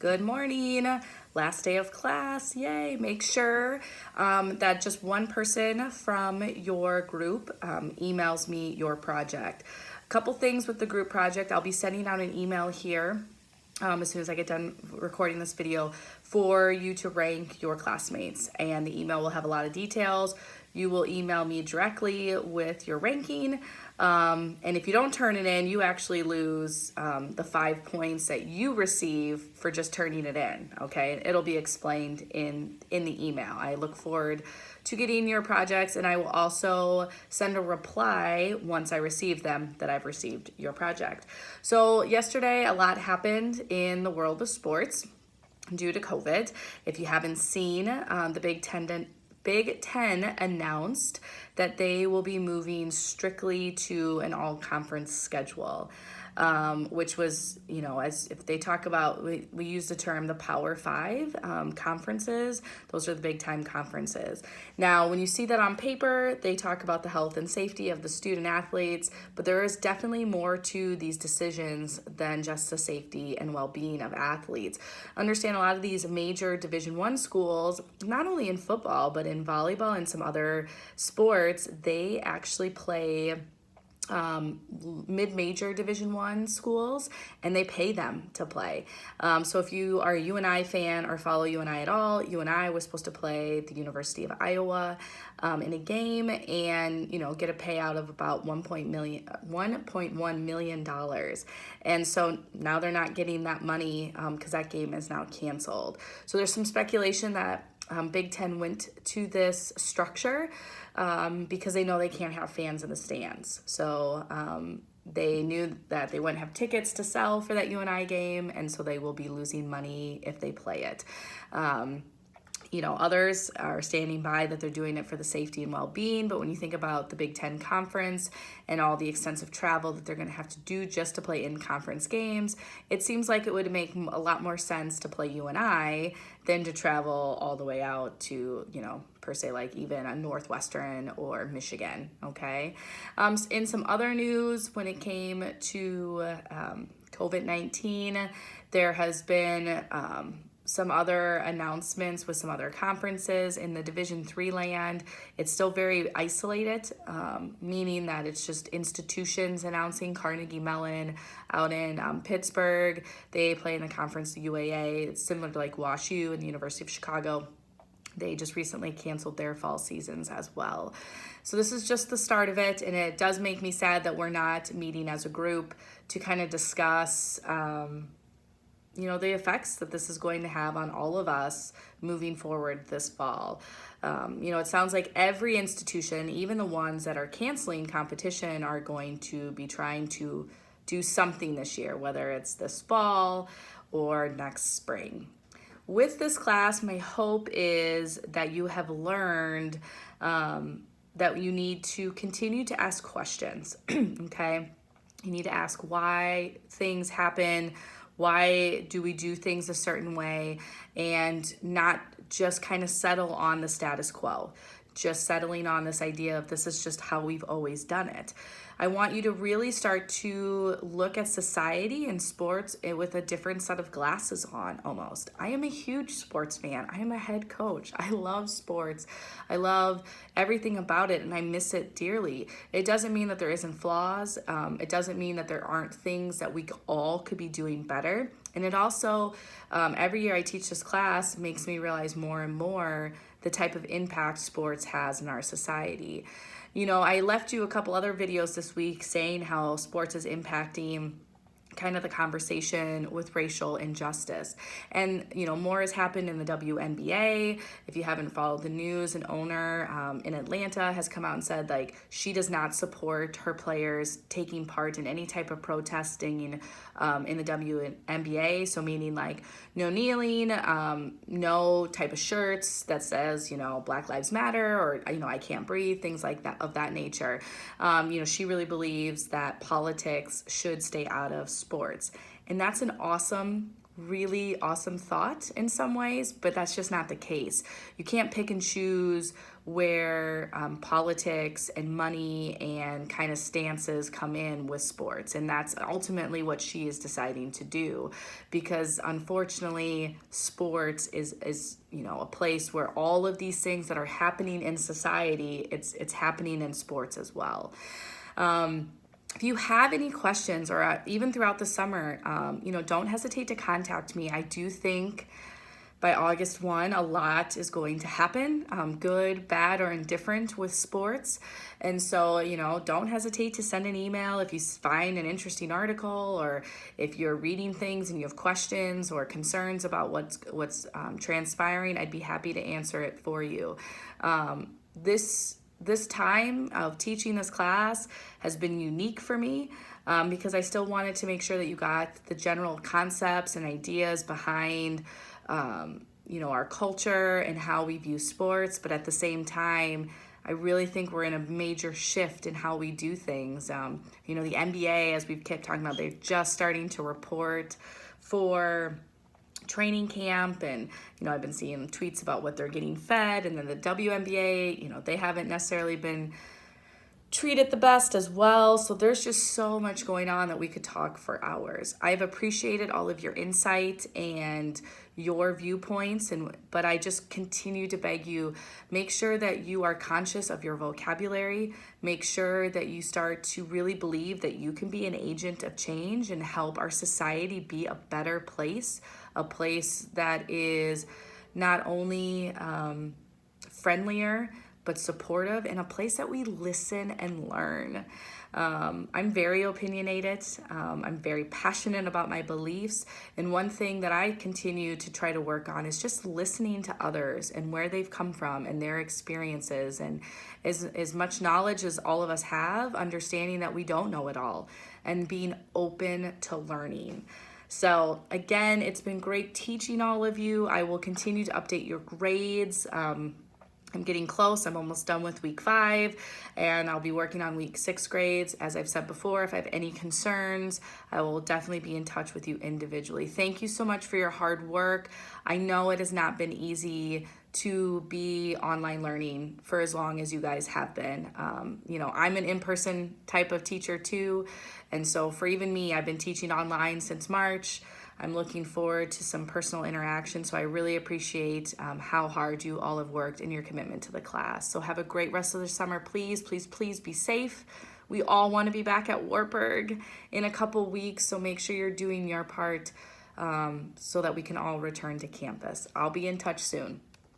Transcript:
Good morning. Last day of class. Yay. Make sure that just one person from your group emails me your project. A couple things with the group project. I'll be sending out an email here as soon as I get done recording this video for you to rank your classmates. And the email will have a lot of details. You will email me directly with your ranking. And if you don't turn it in, you actually lose the 5 points that you receive for just turning it in, okay? It'll be explained in the email. I look forward to getting your projects, and I will also send a reply once I receive them that I've received your project. So yesterday, a lot happened in the world of sports due to COVID. If you haven't seen, the Big Ten announced that they will be moving strictly to an all-conference schedule, which was, as if they talk about, we use the term the Power Five conferences. Those are the big-time conferences. Now, when you see that on paper, they talk about the health and safety of the student athletes, but there is definitely more to these decisions than just the safety and well-being of athletes. Understand a lot of these major Division I schools, not only in football, but in volleyball and some other sports, they actually play mid-major Division I schools, and they pay them to play. So if you are a UNI fan or follow UNI at all, UNI was supposed to play the University of Iowa in a game and get a payout of about $1.1 million. And so now they're not getting that money because that game is now canceled. So there's some speculation that Big Ten went to this structure because they know they can't have fans in the stands. So they knew that they wouldn't have tickets to sell for that UNI game, and so they will be losing money if they play it. Others are standing by that they're doing it for the safety and well-being, but when you think about the Big Ten Conference and all the extensive travel that they're going to have to do just to play in-conference games, it seems like it would make a lot more sense to play UNI than to travel all the way out to, per se, like even a Northwestern or Michigan, okay? In some other news, when it came to COVID-19, there has been some other announcements with some other conferences in the Division III land. It's still very isolated, meaning that it's just institutions announcing. Carnegie Mellon out in Pittsburgh, they play in the conference, the UAA. It's similar to like WashU and the University of Chicago. They just recently canceled their fall seasons as well. So this is just the start of it, and it does make me sad that we're not meeting as a group to kind of discuss the effects that this is going to have on all of us moving forward this fall. It sounds like every institution, even the ones that are canceling competition, are going to be trying to do something this year, whether it's this fall or next spring. With this class, my hope is that you have learned that you need to continue to ask questions, okay? You need to ask why things happen. Why do we do things a certain way, and not just kind of settle on the status quo, just settling on this idea of this is just how we've always done it. I want you to really start to look at society and sports with a different set of glasses on almost. I am a huge sports fan. I am a head coach. I love sports. I love everything about it, and I miss it dearly. It doesn't mean that there isn't flaws. It doesn't mean that there aren't things that we all could be doing better. And it also, every year I teach this class, makes me realize more and more the type of impact sports has in our society. I left you a couple other videos this week saying how sports is impacting kind of the conversation with racial injustice. And, more has happened in the WNBA. If you haven't followed the news, an owner in Atlanta has come out and said, she does not support her players taking part in any type of protesting in the WNBA. So meaning no kneeling, no type of shirts that says, Black Lives Matter or, I can't breathe, things like that, of that nature. She really believes that politics should stay out of sports. And that's an really awesome thought in some ways, but that's just not the case. You can't pick and choose where politics and money and kind of stances come in with sports. And that's ultimately what she is deciding to do, because unfortunately sports is a place where all of these things that are happening in society, it's happening in sports as well. If you have any questions, or even throughout the summer, don't hesitate to contact me. I do think by August 1, a lot is going to happen, good, bad, or indifferent with sports. And so, don't hesitate to send an email if you find an interesting article, or if you're reading things and you have questions or concerns about what's transpiring. I'd be happy to answer it for you. This time of teaching this class has been unique for me, because I still wanted to make sure that you got the general concepts and ideas behind our culture and how we view sports. But at the same time, I really think we're in a major shift in how we do things. The NBA, as we've kept talking about, they're just starting to report for training camp, and I've been seeing tweets about what they're getting fed. And then the WNBA, they haven't necessarily been treated the best as well. So there's just so much going on that we could talk for hours. I've appreciated all of your insight and your viewpoints, but I just continue to beg you, make sure that you are conscious of your vocabulary. Make sure that you start to really believe that you can be an agent of change and help our society be a better place, a place that is not only friendlier, but supportive, and a place that we listen and learn. I'm very opinionated. I'm very passionate about my beliefs. And one thing that I continue to try to work on is just listening to others and where they've come from and their experiences. And as much knowledge as all of us have, understanding that we don't know it all and being open to learning. So again, it's been great teaching all of you. I will continue to update your grades. I'm getting close. I'm almost done with week 5, and I'll be working on week 6 grades. As I've said before, if I have any concerns, I will definitely be in touch with you individually. Thank you so much for your hard work. I know it has not been easy to be online learning for as long as you guys have been. I'm an in-person type of teacher too. And so for even me, I've been teaching online since March. I'm looking forward to some personal interaction. So I really appreciate how hard you all have worked in your commitment to the class. So have a great rest of the summer. Please, please, please be safe. We all want to be back at Wartburg in a couple weeks. So make sure you're doing your part so that we can all return to campus. I'll be in touch soon.